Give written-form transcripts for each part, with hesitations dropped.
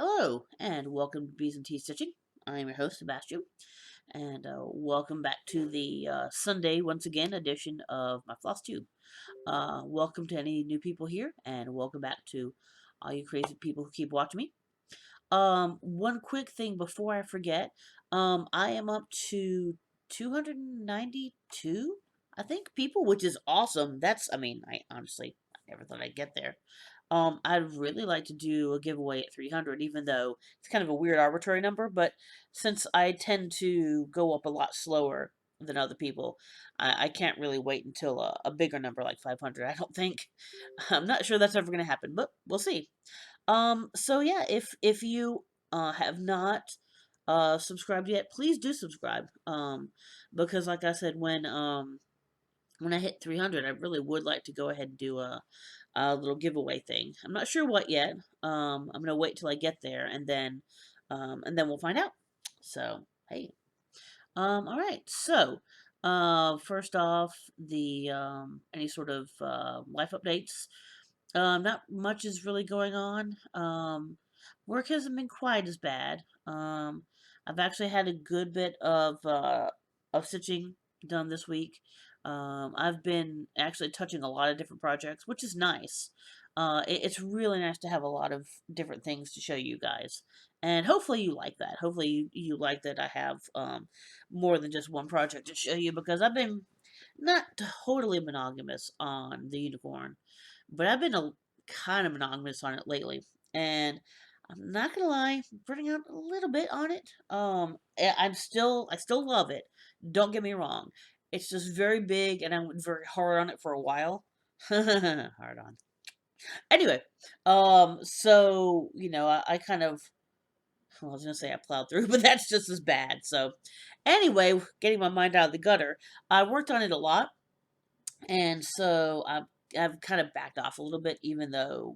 Hello, and welcome to Bees and Tea Stitching. I am your host, Sebastian, and welcome back to the Sunday, once again, edition of my Flosstube. Welcome to any new people here, and welcome back to all you crazy people who keep watching me. One quick thing before I forget, I am up to 292, I think, people, which is awesome. I honestly I never thought I'd get there. I'd really like to do a giveaway at 300, even though it's kind of a weird arbitrary number, but since I tend to go up a lot slower than other people, I can't really wait until a bigger number like 500, I don't think. I'm not sure that's ever going to happen, but we'll see. So yeah, if you have not subscribed yet, please do subscribe. Because like I said, when I hit 300, I really would like to go ahead and do a little giveaway thing. I'm not sure what yet. I'm gonna wait till I get there, and then we'll find out. So hey, all right. So, first off, the any sort of life updates. Not much is really going on. Work hasn't been quite as bad. I've actually had a good bit of stitching done this week. I've been actually touching a lot of different projects, which is nice. It's really nice to have a lot of different things to show you guys, and hopefully you like that. Hopefully you like that I have more than just one project to show you, because I've been not totally monogamous on the unicorn, but I've been a kind of monogamous on it lately, and I'm not gonna lie, burning out a little bit on it. I still love it. Don't get me wrong. It's just very big, and I went very hard on it for a while. Hard on. Anyway, so I kind of, well, I was gonna say I plowed through, but that's just as bad. So, anyway, getting my mind out of the gutter, I worked on it a lot, and so I've kind of backed off a little bit, even though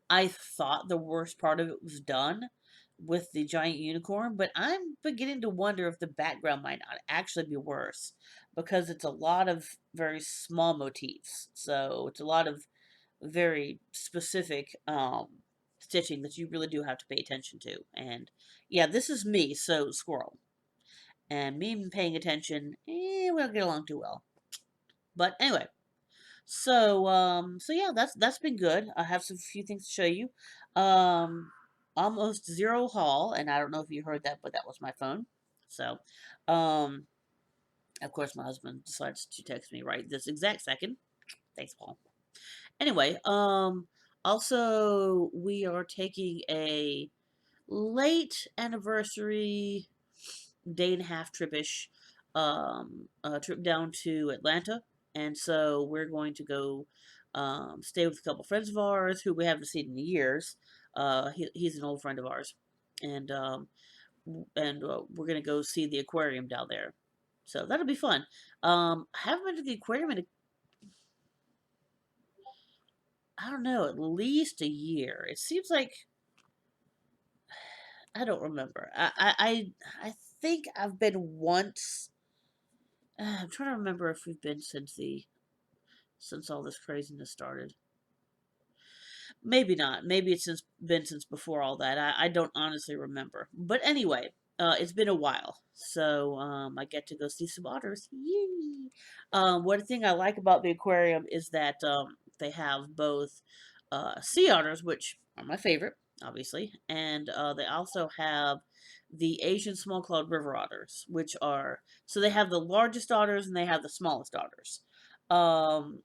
I thought the worst part of it was done with the giant unicorn, but I'm beginning to wonder if the background might not actually be worse, because it's a lot of very small motifs. So it's a lot of very specific stitching that you really do have to pay attention to. And yeah, this is me, so squirrel. And me paying attention, we don't get along too well. But anyway, so yeah, that's been good. I have some few things to show you. Um, almost zero haul, and I don't know if you heard that, but that was my phone. So, um, of course, my husband decides to text me right this exact second. Thanks, Paul. Anyway, also we are taking a late anniversary day and a half tripish trip down to Atlanta, and so we're going to go stay with a couple friends of ours who we haven't seen in years. He's an old friend of ours, and we're gonna go see the aquarium down there. So that'll be fun. I haven't been to the aquarium in I don't know, at least a year. It seems like I don't remember. I think I've been once. I'm trying to remember if we've been since all this craziness started. Maybe not. Maybe it's been since before all that. I don't honestly remember. But anyway, it's been a while, so I get to go see some otters. Yay! One thing I like about the aquarium is that they have both sea otters, which are my favorite, obviously, and they also have the Asian small-clawed river otters, which are, so they have the largest otters and they have the smallest otters. Um,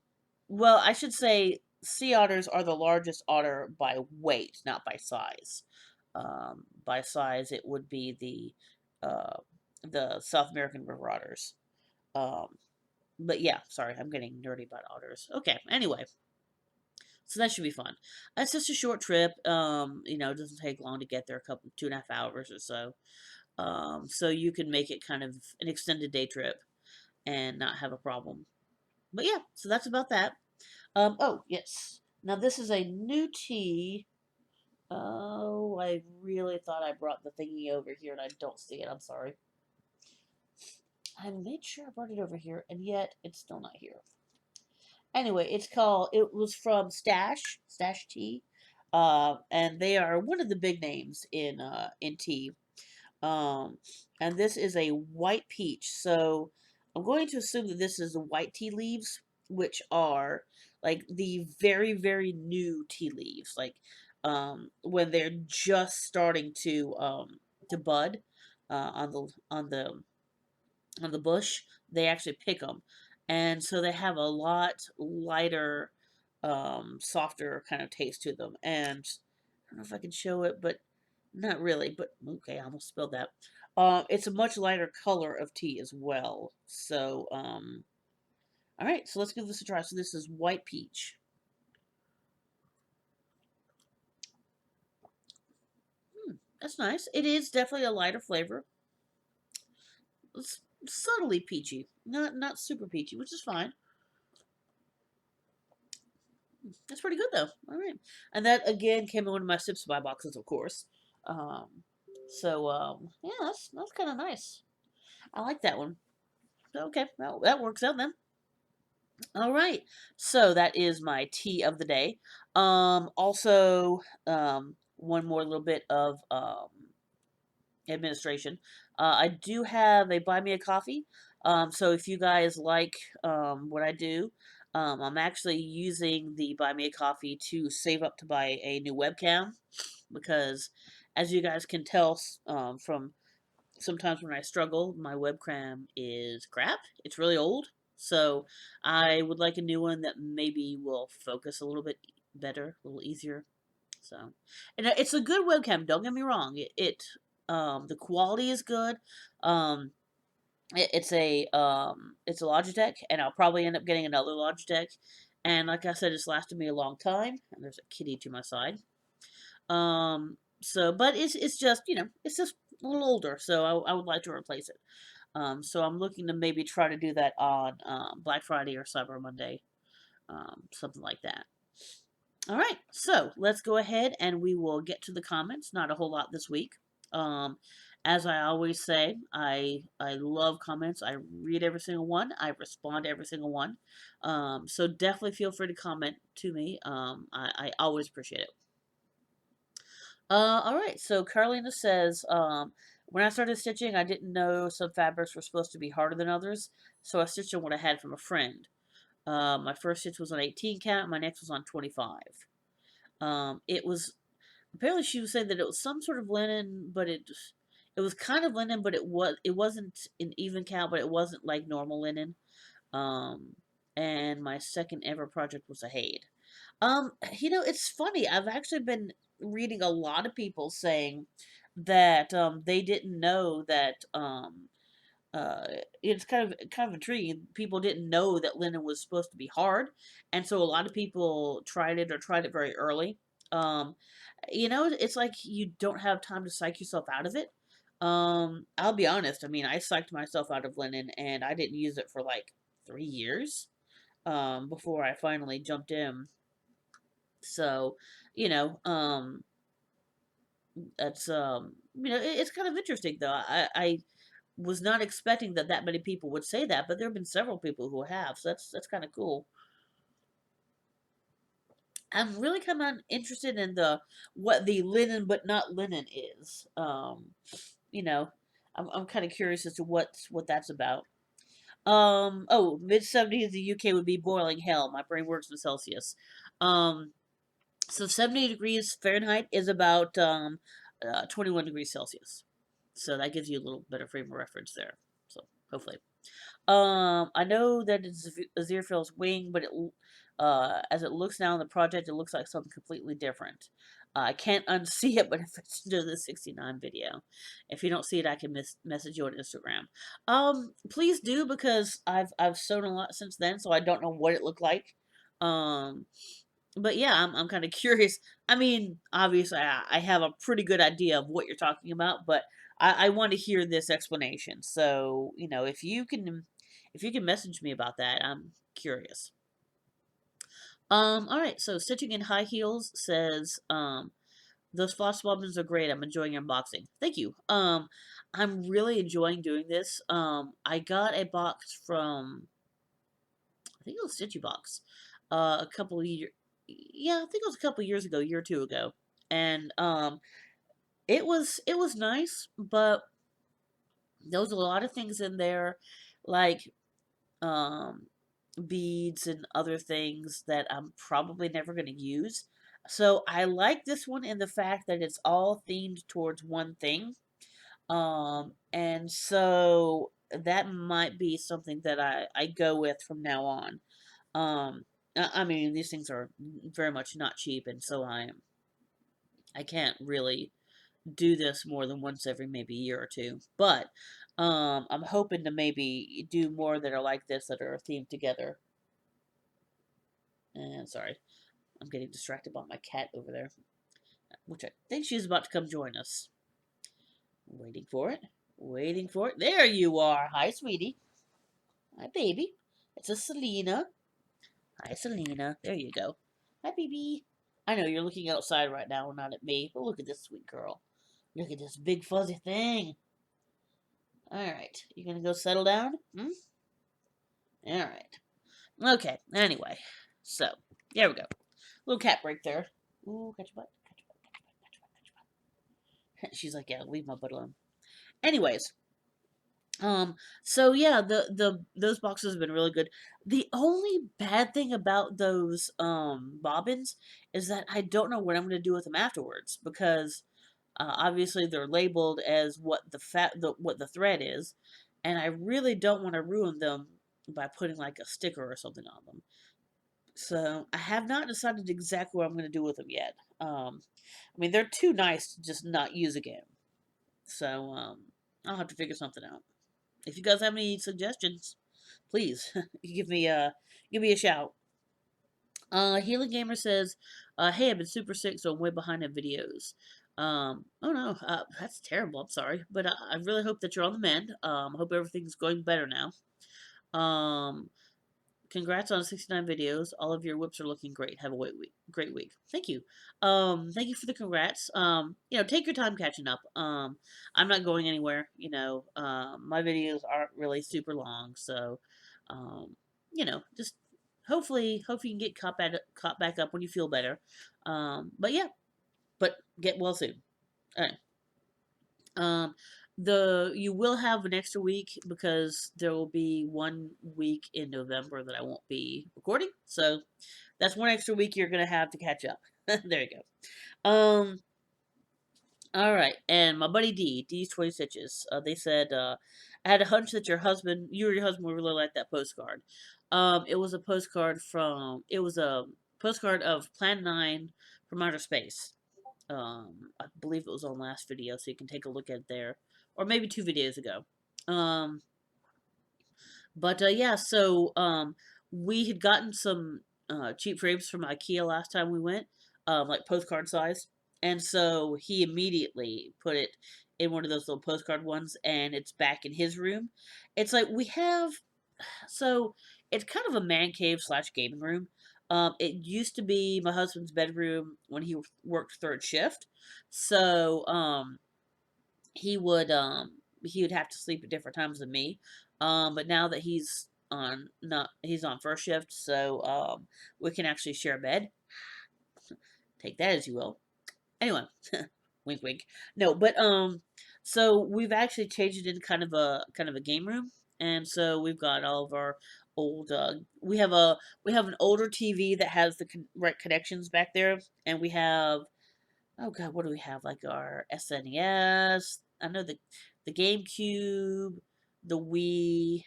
well, I should say sea otters are the largest otter by weight, not by size. By size, it would be the South American river otters. Um, but yeah, sorry, I'm getting nerdy about otters. Okay, anyway, so that should be fun. It's just a short trip. It doesn't take long to get there, 2.5 hours or so. So you can make it kind of an extended day trip and not have a problem. But yeah, so that's about that. Oh, yes. Now this is a new tea. Oh, I really thought I brought the thingy over here and I don't see it. I'm sorry. I made sure I brought it over here, and yet it's still not here. Anyway, it was from Stash Tea. and they are one of the big names in tea. Um, and this is a white peach. So I'm going to assume that this is the white tea leaves, which are like the very, very new tea leaves, like when they're just starting to bud on the bush. They actually pick them, and so they have a lot lighter, softer kind of taste to them. And I don't know if I can show it, but not really, but okay, I almost spilled that. It's a much lighter color of tea as well. So, all right, so let's give this a try. So this is white peach. That's nice. It is definitely a lighter flavor. It's subtly peachy, not super peachy, which is fine. That's pretty good though. All right, and that again came in one of my Sips By boxes, of course. Um, yeah, that's kind of nice. I like that one. Okay, well, that works out then. All right. So that is my tea of the day. Also, one more little bit of administration. I do have a buy me a coffee. So if you guys like what I do, I'm actually using the buy me a coffee to save up to buy a new webcam because, as you guys can tell from sometimes when I struggle, my webcam is crap. It's really old. So I would like a new one that maybe will focus a little bit better, a little easier. So, and it's a good webcam. Don't get me wrong. The quality is good. Um, it's a Logitech, and I'll probably end up getting another Logitech. And like I said, it's lasted me a long time. And there's a kitty to my side. But it's just it's just a little older, so I would like to replace it. So I'm looking to maybe try to do that on Black Friday or Cyber Monday, something like that. All right, so let's go ahead and we will get to the comments. Not a whole lot this week. Um, as I always say, I love comments. I read every single one. I respond to every single one. So definitely feel free to comment to me. I always appreciate it. All right. So Carolina says, when I started stitching, I didn't know some fabrics were supposed to be harder than others, so I stitched on what I had from a friend. My first stitch was on 18 count. My next was on 25. It was apparently she was saying that it was some sort of linen, but it was kind of linen, but it wasn't an even count, but it wasn't like normal linen. Um, and my second ever project was a Haid. It's funny. I've actually been reading a lot of people saying that they didn't know that it's kind of intriguing. People didn't know that linen was supposed to be hard, and so a lot of people tried it or tried it very early. Um, it's like you don't have time to psych yourself out of it. I'll be honest. I mean, I psyched myself out of linen, and I didn't use it for like 3 years before I finally jumped in. So, you know, that's it's kind of interesting though. I was not expecting that many people would say that, but there have been several people who have. So that's kind of cool. I'm really kind of interested in the what the linen but not linen is. You know, I'm kind of curious as to what that's about. Mid 70s in the UK would be boiling hell. My brain works in Celsius. Um, So 70 degrees Fahrenheit is about 21 degrees Celsius. So that gives you a little bit of frame of reference there. So hopefully. I know that it's Aziraphale's wing, but as it looks now in the project, it looks like something completely different. I can't unsee it, but if it's into the 69 video. If you don't see it, I can message you on Instagram. Please do because I've sewn a lot since then, so I don't know what it looked like. Um, but yeah, I'm kind of curious. I mean, obviously, I have a pretty good idea of what you're talking about, but I want to hear this explanation. So, if you can message me about that, I'm curious. All right. So, stitching in high heels says, those floss bobbins are great. I'm enjoying your unboxing. Thank you. I'm really enjoying doing this. I got a box from, I think it was Stitchy Box, a couple of yeah, I think it was a couple years ago, a year or two ago, and it was nice, but there was a lot of things in there, like um beads and other things that I'm probably never going to use. So I like this one in the fact that it's all themed towards one thing. And so that might be something that I go with from now on. I mean, these things are very much not cheap, and so I can't really do this more than once every maybe year or two. But I'm hoping to maybe do more that are like this that are themed together. And sorry, I'm getting distracted by my cat over there, which I think she's about to come join us. Waiting for it. Waiting for it. There you are. Hi, sweetie. Hi, baby. It's a Selena. Hi, Selena. There you go. Hi, baby. I know you're looking outside right now, not at me, but look at this sweet girl. Look at this big fuzzy thing. Alright. You gonna go settle down? Hmm? Alright. Okay, anyway. So, there we go. Little cat break there. Ooh, catch your butt. Catch your butt. Catch your butt. Catch your butt. Catch your butt. She's like, yeah, leave my butt alone. Anyways, so yeah, the those boxes have been really good. The only bad thing about those bobbins is that I don't know what I'm gonna do with them afterwards because obviously they're labeled as what the thread is, and I really don't want to ruin them by putting like a sticker or something on them. So I have not decided exactly what I'm gonna do with them yet. I mean they're too nice to just not use again. So I'll have to figure something out. If you guys have any suggestions, please give me a shout. Healing Gamer says, "Hey, I've been super sick, so I'm way behind on videos. Oh no, that's terrible. I'm sorry, but I really hope that you're on the mend. I hope everything's going better now. Um, Congrats on 69 videos. All of your whips are looking great. Have a great week. Thank you. Thank you for the congrats. Take your time catching up. I'm not going anywhere. My videos aren't really super long, so, just hope you can get caught back up when you feel better. But yeah, but get well soon. All right. Um, you will have an extra week because there will be 1 week in November that I won't be recording. So that's one extra week you're gonna have to catch up. There you go. All right, and my buddy D's 20 Stitches. They said I had a hunch that you or your husband would really like that postcard. It was a postcard of Plan 9 from outer space. I believe it was on last video, so you can take a look at it there, or maybe 2 videos ago. Um, but yeah, so we had gotten some cheap frames from IKEA last time we went, like postcard size, and so he immediately put it in one of those little postcard ones, and it's back in his room. It's like we have, so it's kind of a man cave slash gaming room. It used to be my husband's bedroom when he worked third shift, so he would um he would have to sleep at different times than me. But now that he's on first shift, so we can actually share a bed. Take that as you will. Anyway, wink wink. No, but so we've actually changed it into kind of a game room, and so we've got all of our old we have an older TV that has the right connections back there, and we have, oh god, what do we have? Like our SNES. I know the GameCube, the Wii.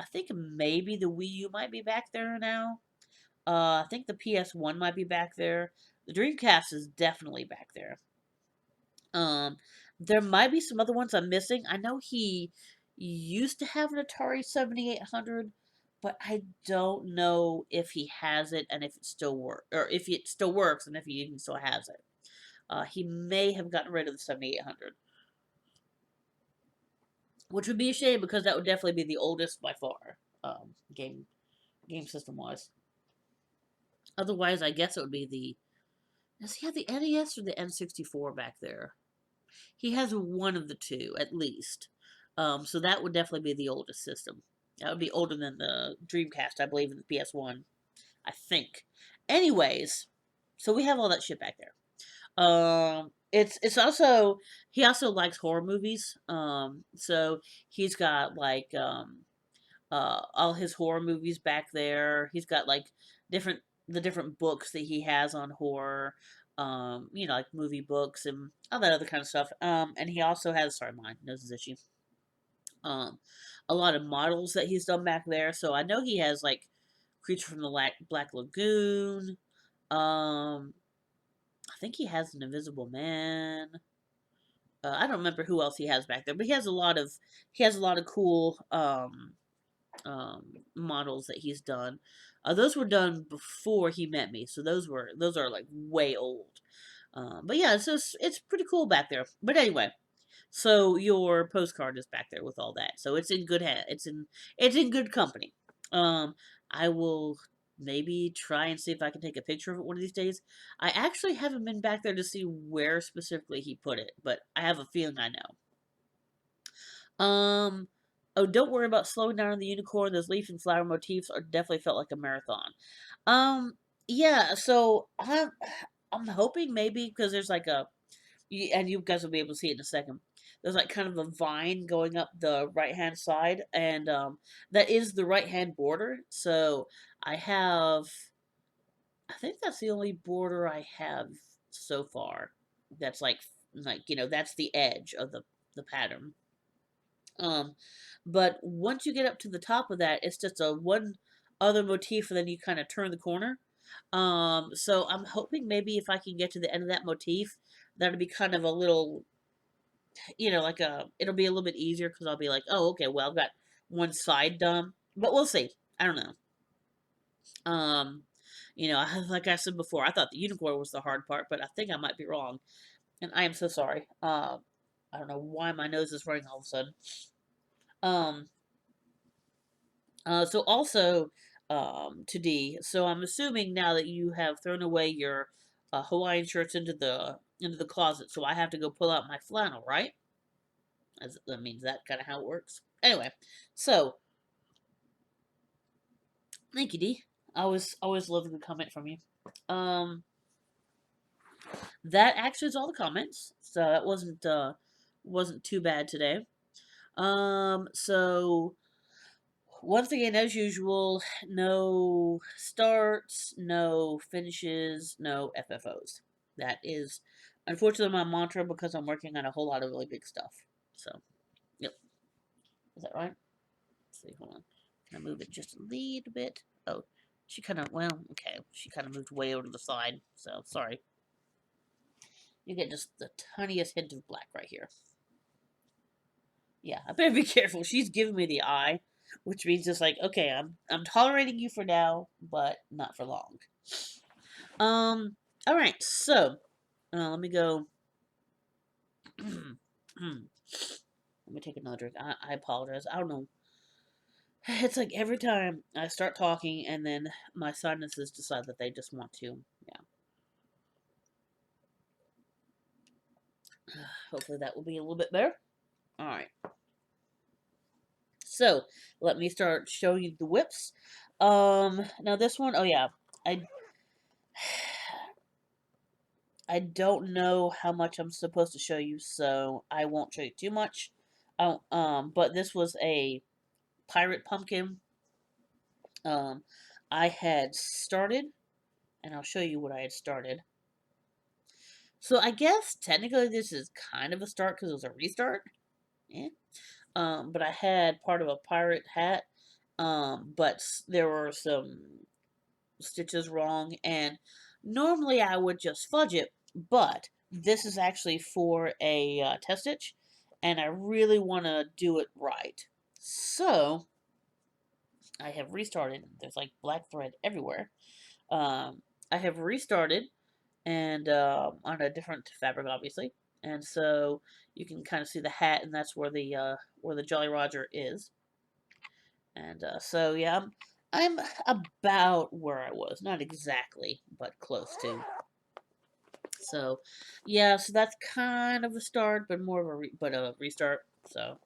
I think maybe the Wii U might be back there now. I think the PS1 might be back there. The Dreamcast is definitely back there. Um, there might be some other ones I'm missing. I know he used to have an Atari 7800, but I don't know if he has it and if it still works, or if it still works and if he even still has it. He may have gotten rid of the 7800, which would be a shame because that would definitely be the oldest by far, game system wise. Otherwise, I guess it would be does he have the NES or the N64 back there? He has one of the two at least. So that would definitely be the oldest system. That would be older than the Dreamcast, I believe, in the PS1. I think. Anyways, so we have all that shit back there. It's also he also likes horror movies. So he's got like all his horror movies back there. He's got like different the different books that he has on horror. Like movie books and all that other kind of stuff. And he also has sorry, mine knows his issue. Um, a lot of models that he's done back there. So I know he has like Creature from the Black Lagoon. Um, I think he has an Invisible Man. I don't remember who else he has back there, but he has a lot of cool models that he's done. Those were done before he met me, so those are like way old. But yeah, it's pretty cool back there. But anyway, so your postcard is back there with all that. So it's in good hand. It's in good company. I will maybe try and see if I can take a picture of it one of these days. I actually haven't been back there to see where specifically he put it, but I have a feeling I know. Oh, don't worry about slowing down on the unicorn. Those leaf and flower motifs are definitely felt like a marathon. Um, yeah. So I'm hoping maybe because there's like and you guys will be able to see it in a second. There's like kind of a vine going up the right hand side, and that is the right hand border. So I have, I think that's the only border I have so far. That's like that's the edge of the pattern. Um, but once you get up to the top of that, it's just a one other motif, and then you kind of turn the corner. So I'm hoping maybe if I can get to the end of that motif, that'll be kind of a little, like it'll be a little bit easier because I'll be like, oh, okay, well, I've got one side done, but we'll see. I don't know. Like I said before, I thought the unicorn was the hard part, but I think I might be wrong, and I am so sorry. I don't know why my nose is running all of a sudden. Um, so also, to D. So I'm assuming now that you have thrown away your Hawaiian shirts into the closet, so I have to go pull out my flannel, right? That means that kind of how it works. Anyway, so thank you, D. I always love a good comment from you. Um, that actually is all the comments. So that wasn't too bad today. So once again, as usual, no starts, no finishes, no FFOs. That is unfortunately my mantra because I'm working on a whole lot of really big stuff. So, yep. Is that right? Let's see, hold on. Can I move it just a little bit? Oh, she kind of, well, okay. She kind of moved way over to the side. So, sorry. You get just the tiniest hint of black right here. Yeah, I better be careful. She's giving me the eye, which means it's like, okay, I'm tolerating you for now, but not for long. All right. So, let me go. Let me take another drink. I apologize. I don't know. It's like every time I start talking and then my sinuses decide that they just want to. Yeah. Hopefully that will be a little bit better. All right. So let me start showing you the whips. Now this one, oh yeah, I I don't know how much I'm supposed to show you, so I won't show you too much. But this was a pirate pumpkin. Um, I had started, and I'll show you what I had started. So I guess technically this is kind of a start because it was a restart. Yeah. But I had part of a pirate hat. But there were some stitches wrong, and normally I would just fudge it, but this is actually for a test stitch, and I really want to do it right. So I have restarted. There's like black thread everywhere. I have restarted and on a different fabric, obviously, and so you can kind of see the hat, and that's where the Jolly Roger is. And so yeah, I'm about where I was, not exactly, but close to. So yeah, so that's kind of a start, but more of a restart. So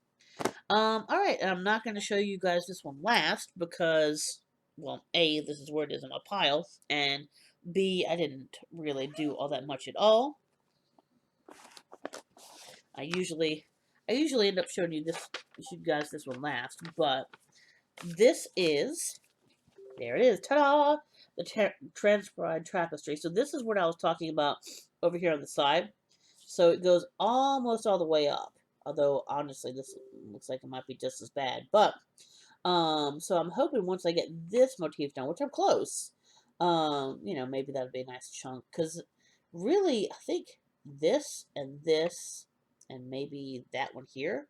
all right, I'm not going to show you guys this one last because, well, A, this is where it is in my pile, and B, I didn't really do all that much at all. I usually end up showing you guys this one last, but this is, there it is, ta-da! The Transcribed Trapezoid. So this is what I was talking about over here on the side. So it goes almost all the way up. Although, honestly, this looks like it might be just as bad. But, so I'm hoping once I get this motif done, which I'm close, you know, maybe that'll be a nice chunk. Because, really, I think this, and maybe that one here,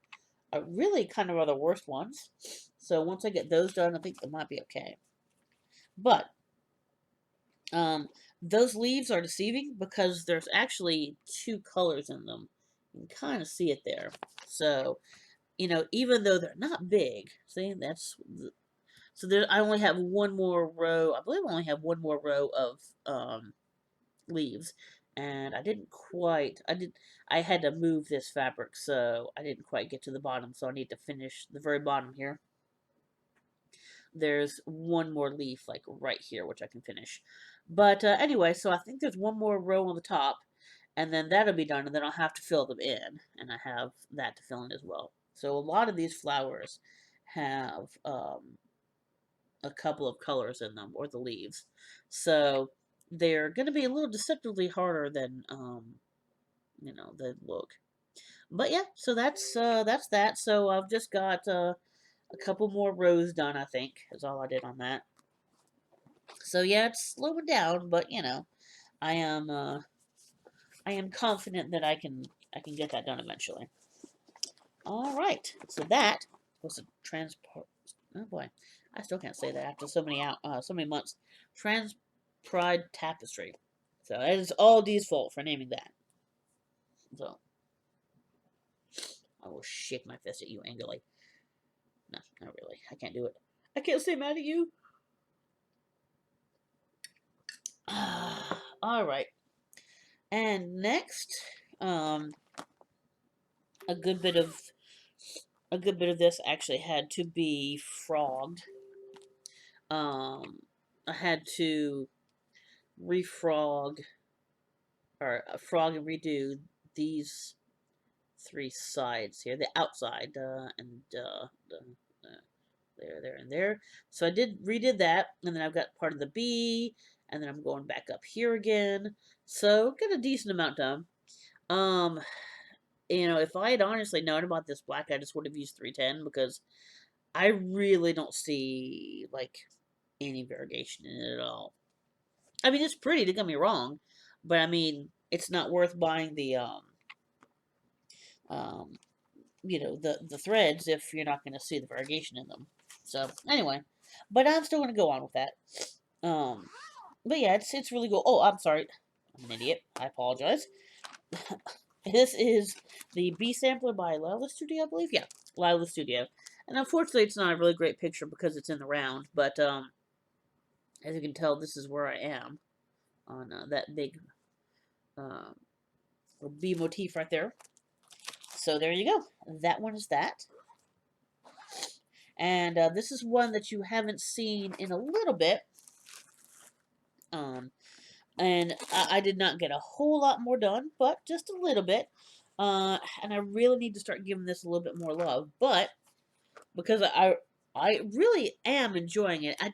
are really kind of are the worst ones. So once I get those done, I think it might be okay. But, those leaves are deceiving because there's actually two colors in them. You can kind of see it there. So, you know, even though they're not big, see, so there, I only have one more row. I believe I only have one more row of leaves, and I had to move this fabric, so I didn't quite get to the bottom. So I need to finish the very bottom here. There's one more leaf, like right here, which I can finish. But anyway, so I think there's one more row on the top, and then that'll be done, and then I'll have to fill them in, and I have that to fill in as well. So a lot of these flowers have a couple of colors in them, or the leaves. So they're going to be a little deceptively harder than, you know, they look. But yeah, so that's that. So I've just got a couple more rows done, I think, is all I did on that. So yeah, it's slowing down, but you know, I am confident that I can get that done eventually. All right, so that was a transport. Oh boy, I still can't say that after so many months. Transcribed Tapestry. So it is all D's fault for naming that. So I will shake my fist at you angrily. No, not really. I can't do it. I can't stay mad at you. All right. And next, a good bit of this actually had to be frogged. I had to refrog or frog and redo these three sides here, the outside, and there, and there. So I redid that, and then I've got part of the B, and then I'm going back up here again. So got a decent amount done. You know, if I had honestly known about this black, I just would have used 310 because I really don't see like any variegation in it at all. I mean, it's pretty, don't get me wrong, but I mean, it's not worth buying the um, you know, the threads if you're not going to see the variegation in them. So anyway, but I'm still going to go on with that. Um, but yeah, it's really cool. Oh, I'm sorry, I'm an idiot. I apologize. This is the B sampler by Lila Studio, I believe. Yeah, Lila Studio. And unfortunately, it's not a really great picture because it's in the round. But as you can tell, this is where I am on that big B motif right there. So there you go. That one is that. And this is one that you haven't seen in a little bit. And I did not get a whole lot more done, but just a little bit. And I really need to start giving this a little bit more love. But because I really am enjoying it, I'm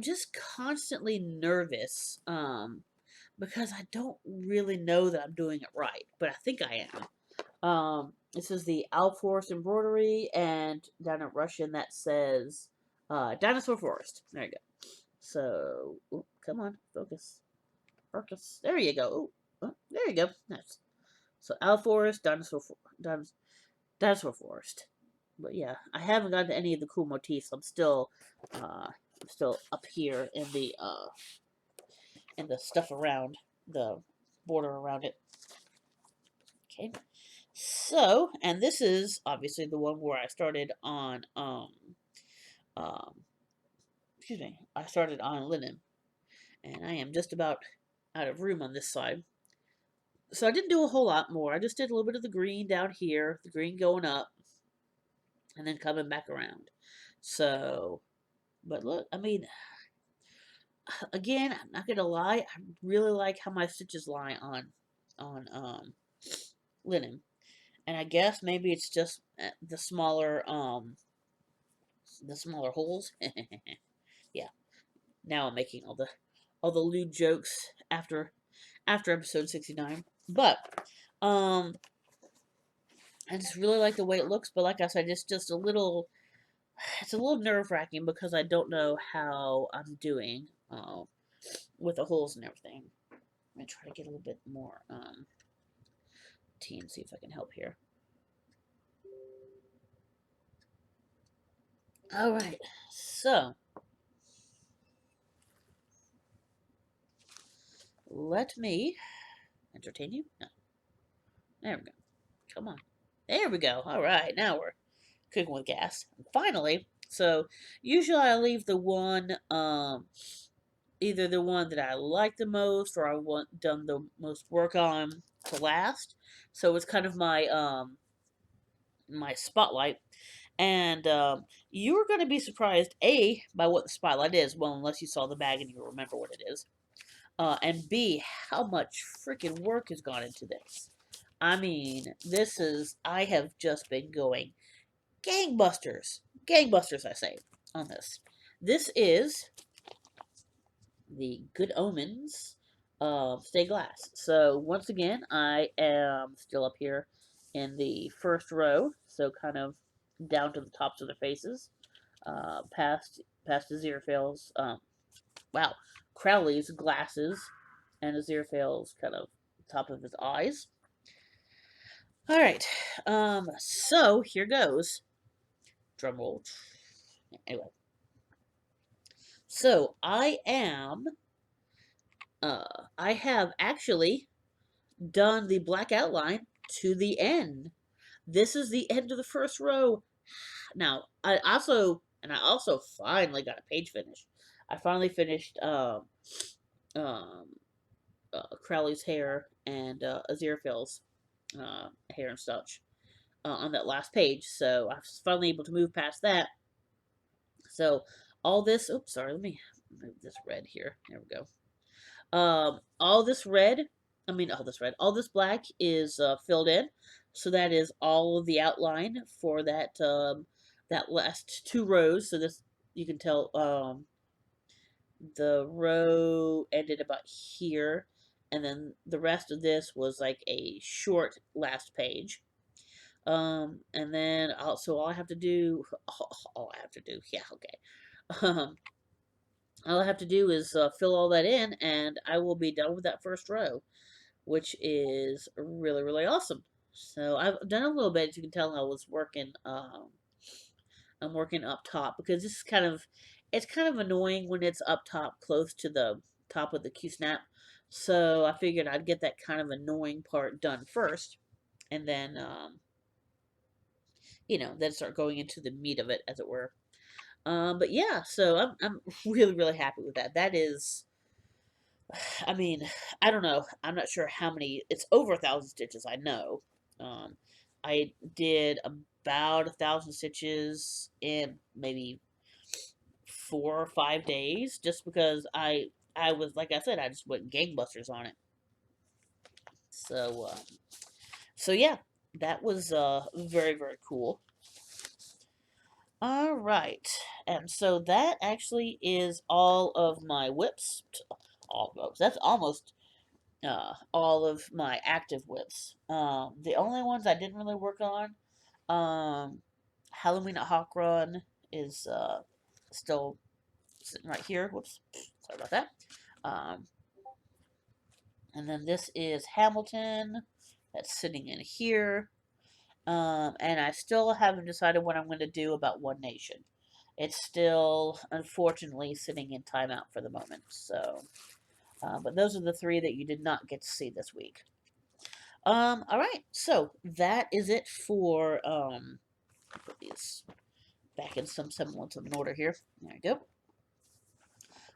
just constantly nervous. Because I don't really know that I'm doing it right, but I think I am. This is the Forest embroidery, and down in Russian that says Dinosaur Forest. There you go. So, ooh, come on, focus. Focus. There you go. Ooh, there you go. Nice. So, Forest, Dinosaur Forest. But yeah, I haven't gotten to any of the cool motifs. I'm still up here in the stuff around the border around it. Okay. So, and this is obviously the one where I started on excuse me, I started on linen, and I am just about out of room on this side. So I didn't do a whole lot more. I just did a little bit of the green down here, the green going up, and then coming back around. So, but look, I mean, again, I'm not gonna lie, I really like how my stitches lie on linen. And I guess maybe it's just the smaller holes. Yeah. Now I'm making all the lewd jokes after episode 69. But um I just really like the way it looks, but like I said, it's a little nerve wracking because I don't know how I'm doing with the holes and everything. I'm gonna try to get a little bit more tea and see if I can help here. Alright, so let me entertain you. No, there we go. Come on. There we go. Alright, now we're cooking with gas. Finally, so usually I leave the one, either the one that I like the most or I want done the most work on to last. So it's kind of my spotlight. And you are going to be surprised, A, by what the spotlight is. Well, unless you saw the bag and you remember what it is. And B, how much freaking work has gone into this. I mean, I have just been going gangbusters. Gangbusters, I say, on this. This is the Good Omens of Stay Glass. So, once again, I am still up here in the first row, so kind of down to the tops of their faces, past Aziraphale's, wow, Crowley's glasses, and Aziraphale's kind of top of his eyes. Alright, so here goes. Drum roll. Anyway. So, I have actually done the black outline to the end. This is the end of the first row. Now, I also finally got a page finish. I finally finished um, Crowley's hair and Aziraphale's hair and such on that last page. So I was finally able to move past that. So all this, oops, sorry, let me move this red here. There we go. All this red, all this black is filled in. So that is all of the outline for that last two rows. So this, you can tell, the row ended about here, and then the rest of this was like a short last page. And then all I have to do, yeah, okay. All I have to do is fill all that in, and I will be done with that first row, which is really, really awesome. So I've done a little bit. As you can tell, I was working. I'm working up top because it's kind of annoying when it's up top, close to the top of the Q snap. So I figured I'd get that kind of annoying part done first, and then then start going into the meat of it, as it were. But yeah, so I'm really, really happy with that. That is, I mean, I don't know. I'm not sure how many. It's over 1,000 stitches. I know. I did about 1,000 stitches in maybe 4 or 5 days, just because I was, like I said, I just went gangbusters on it. So so yeah, that was very, very cool. All right, and so that actually is all of my whips. All of those. That's almost all of my active whips. The only ones I didn't really work on, Halloween at Hawk Run is still sitting right here. Whoops, sorry about that. Um, and then this is Hamilton. That's sitting in here. And I still haven't decided what I'm going to do about One Nation. It's still, unfortunately, sitting in timeout for the moment. So, but those are the three that you did not get to see this week. All right. So that is it for put these back in some semblance of an order here. There we go.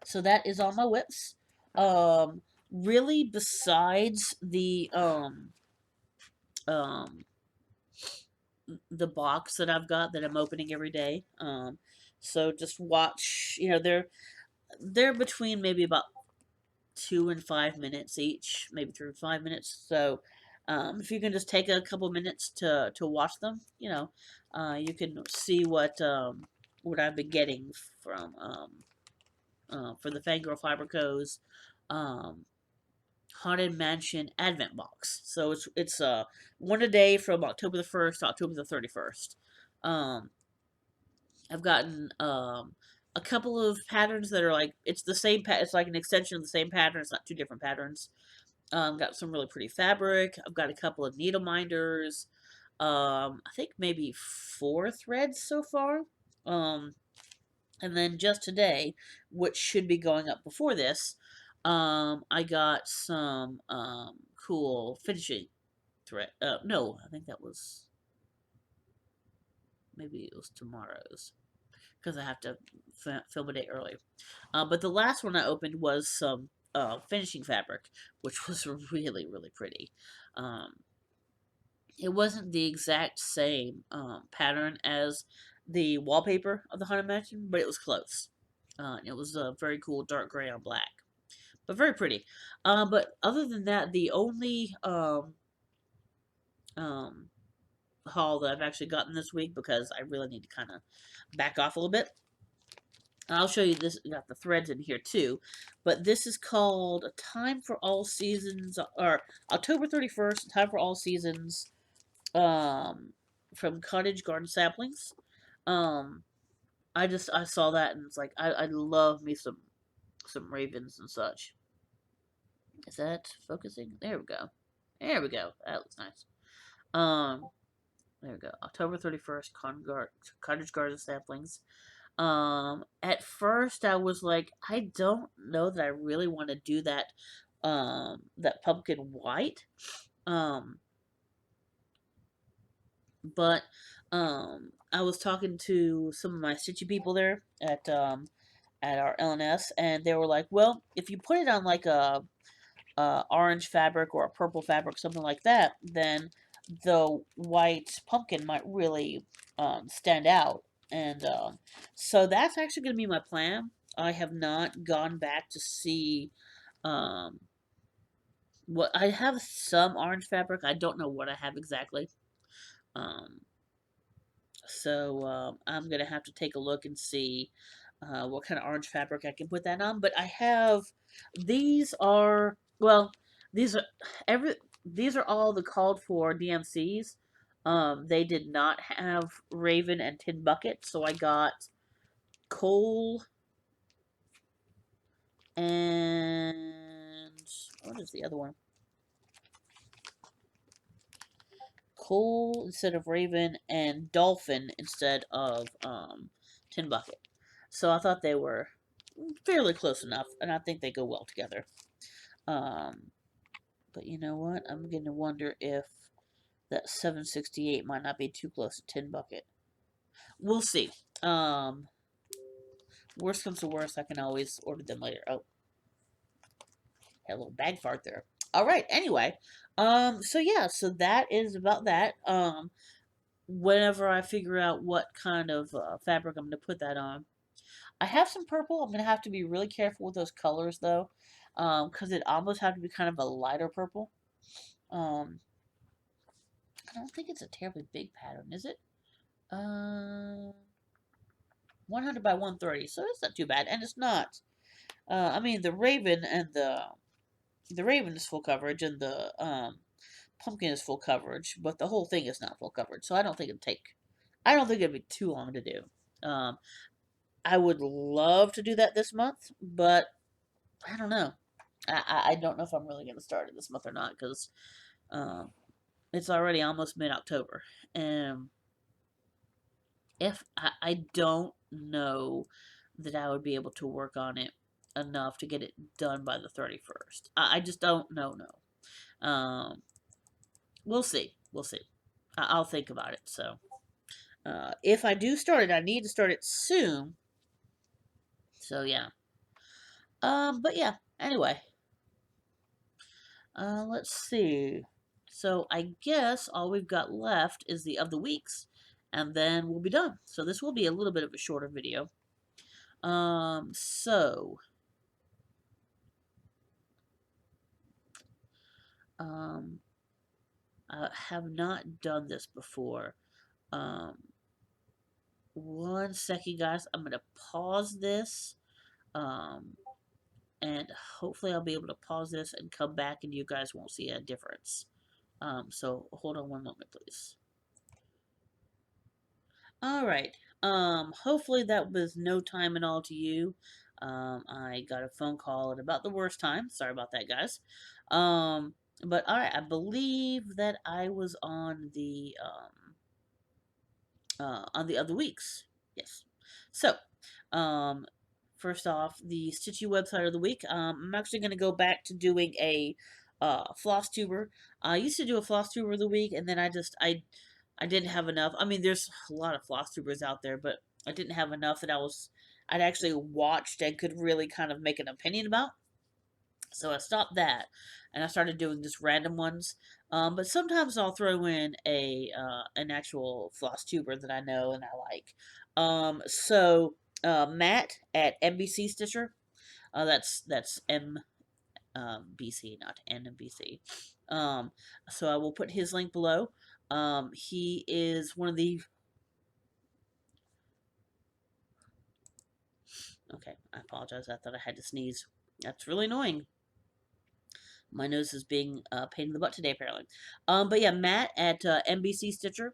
So that is all my whips. Really, besides um the box that I've got that I'm opening every day. So just watch. they're between maybe about 2 and 5 minutes each, maybe 3 to 5 minutes. So if you can just take a couple minutes to watch them, you can see what I've been getting from for the Fangirl Fiber Co's um, Haunted Mansion Advent Box. So it's one a day from October the 1st to October the 31st. Um, I've gotten a couple of patterns that are like it's the same. It's like an extension of the same pattern. It's not two different patterns. Got some really pretty fabric. I've got a couple of needle minders. I think maybe 4 threads so far. Um, and then just today, which should be going up before this, I got some cool finishing thread. No, I think that was maybe it was tomorrow's because I have to film a day early. But the last one I opened was some finishing fabric, which was really, really pretty. Um, it wasn't the exact same pattern as the wallpaper of the Haunted Mansion, but it was close. It was a very cool dark gray on black, but very pretty. But other than that, the only um, haul that I've actually gotten this week, because I really need to kind of back off a little bit. I'll show you this. Got the threads in here too, but this is called "Time for All Seasons" or October 31st. Time for All Seasons, from Cottage Garden Saplings. Um, I saw that and it's like I love me some ravens and such. Is that focusing? There we go. There we go. That looks nice. Um, there we go. October 31st, Cottage Garden Saplings. At first I was like, I don't know that I really want to do that pumpkin white. Um, but I was talking to some of my stitchy people there at our LNS, and they were like, well, if you put it on like a orange fabric or a purple fabric, something like that, then the white pumpkin might really stand out. And so that's actually going to be my plan. I have not gone back to see um, what I have some orange fabric. I don't know what I have exactly. Um, so I'm gonna have to take a look and see what kind of orange fabric I can put that on. But I have these are well, these are every these are all the called for DMCs. They did not have Raven and Tin Bucket, so I got Coal and what is the other one? Coal instead of Raven and Dolphin instead of Tin Bucket. So I thought they were fairly close enough, and I think they go well together. Um, but you know what? I'm going to wonder if that 768 might not be too close to Tin Bucket. We'll see. Worst comes to worst, I can always order them later. Oh, had a little bag fart there. All right. Anyway, so yeah, so that is about that. Whenever I figure out what kind of fabric I'm going to put that on. I have some purple. I'm going to have to be really careful with those colors, though, because it almost have to be kind of a lighter purple. Um, I don't think it's a terribly big pattern, is it? 100 by 130, so it's not too bad, and it's not. I mean, the raven and the raven is full coverage, and the pumpkin is full coverage, but the whole thing is not full coverage. So I don't think it'd take. I don't think it'd be too long to do. Um, I would love to do that this month, but I don't know. I don't know if I'm really going to start it this month or not because it's already almost mid-October, and if I don't know that I would be able to work on it enough to get it done by the 31st. I just don't know. No, we'll see. We'll see. I'll think about it. So, if I do start it, I need to start it soon. So yeah. But yeah. Anyway, let's see. So I guess all we've got left is the of the weeks, and then we'll be done. So this will be a little bit of a shorter video. So, um, I have not done this before. Um, one second, guys. I'm gonna pause this. Um, and hopefully I'll be able to pause this and come back, and you guys won't see a difference. So hold on one moment, please. All right. Hopefully that was no time at all to you. I got a phone call at about the worst time. Sorry about that, guys. But all right, I believe that I was on the other weeks. Yes. So, um, first off, the Stitchy website of the week. I'm actually going to go back to doing a Flosstuber. I used to do a Flosstuber of the week, and then I didn't have enough. I mean, there's a lot of Flosstubers out there, but I didn't have enough that I'd actually watched and could really kind of make an opinion about. So I stopped that, and I started doing just random ones. But sometimes I'll throw in a an actual floss tuber that I know and I like. Matt at MBC Stitcher. That's BC, not NBC. Um, so I will put his link below. He is one of the. Okay, I apologize. I thought I had to sneeze. That's really annoying. My nose is being a pain in the butt today, apparently. But yeah, Matt at NBC Stitcher.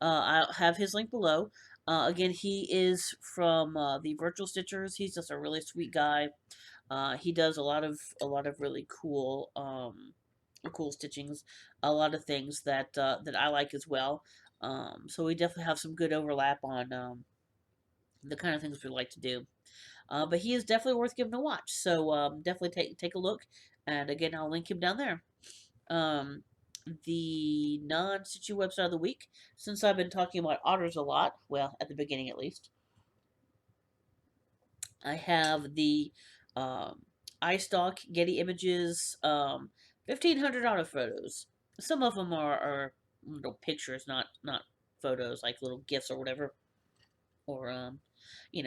I'll have his link below. Again, he is from the Virtual Stitchers. He's just a really sweet guy. He does a lot of really cool stitchings, a lot of things that I like as well. So we definitely have some good overlap on the kind of things we like to do. But he is definitely worth giving a watch. So definitely take a look. And again, I'll link him down there. Um, the non-Situ website of the week, since I've been talking about otters a lot, well, at the beginning at least, I have the iStock Getty Images 1500 otter photos. Some of them are little pictures, not photos, like little gifs or whatever, or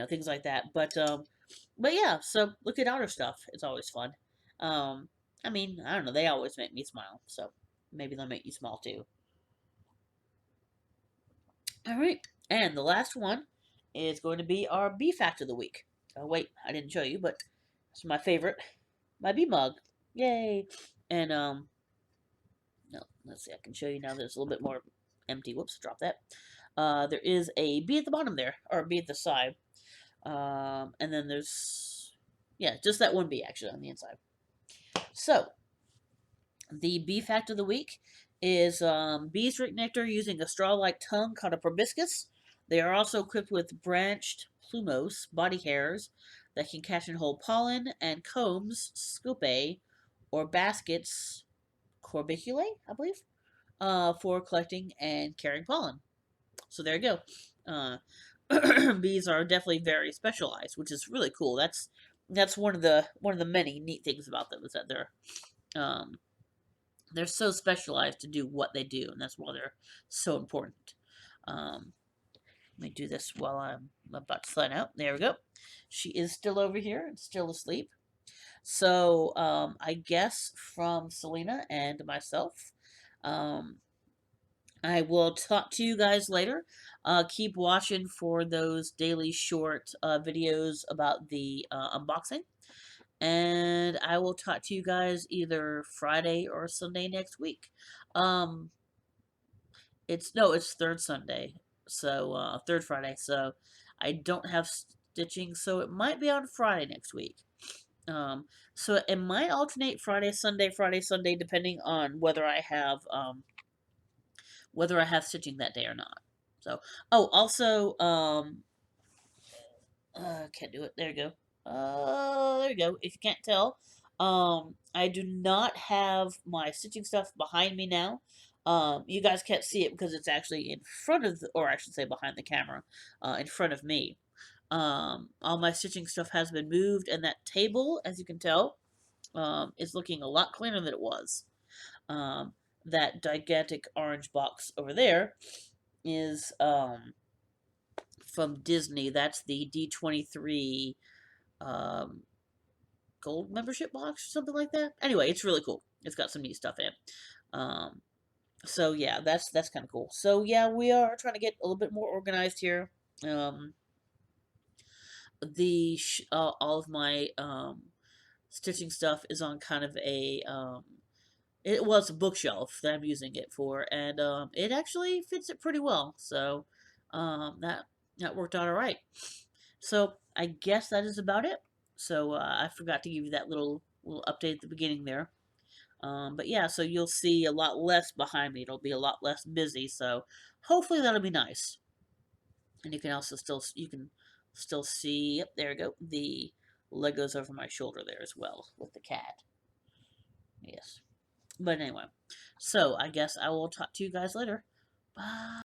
things like that. But yeah, so look at otter stuff. It's always fun. Um, I mean, I don't know. They always make me smile, so maybe they'll make you smile too. All right, and the last one is going to be our bee fact of the week. Oh wait, I didn't show you, but it's my favorite, my bee mug. Yay! And no, let's see. I can show you now. There's a little bit more empty. Whoops, drop that. There is a bee at the bottom there, or a bee at the side. And then there's, yeah, just that one bee actually on the inside. So, the bee fact of the week is bees drink nectar using a straw-like tongue called a proboscis. They are also equipped with branched plumose body hairs that can catch and hold pollen, and combs, scopae, or baskets, corbiculae, I believe, for collecting and carrying pollen. So there you go. Bees are definitely very specialized, which is really cool. That's one of the many neat things about them is that um, they're so specialized to do what they do, and that's why they're so important. Um, Let me do this while I'm about to sign out. There we go. She is still over here and still asleep. So I guess from Selena and myself, um, I will talk to you guys later. Keep watching for those daily short videos about the unboxing. And I will talk to you guys either Friday or Sunday next week. Um, it's third Sunday, so third Friday. So I don't have stitching, so it might be on Friday next week. Um, so it might alternate Friday, Sunday, depending on whether I have stitching that day or not. So, oh, also, can't do it. There you go. There you go. If you can't tell, I do not have my stitching stuff behind me now. You guys can't see it because it's actually in front of, or I should say behind the camera, in front of me. All my stitching stuff has been moved, and that table, as you can tell, is looking a lot cleaner than it was. Um, that gigantic orange box over there is from Disney. That's the D23 um, gold membership box or something like that. Anyway, it's really cool. It's got some neat stuff in it. Um, so yeah, that's kind of cool. So yeah, we are trying to get a little bit more organized here. Um, all of my stitching stuff is on kind of a it was a bookshelf that I'm using it for, and it actually fits it pretty well. So that worked out all right. So I guess that is about it. So I forgot to give you that little update at the beginning there. But yeah, so you'll see a lot less behind me. It'll be a lot less busy. So hopefully that'll be nice. And you can also still see. Yep, there we go. The Legos over my shoulder there as well with the cat. Yes. But anyway, so I guess I will talk to you guys later. Bye.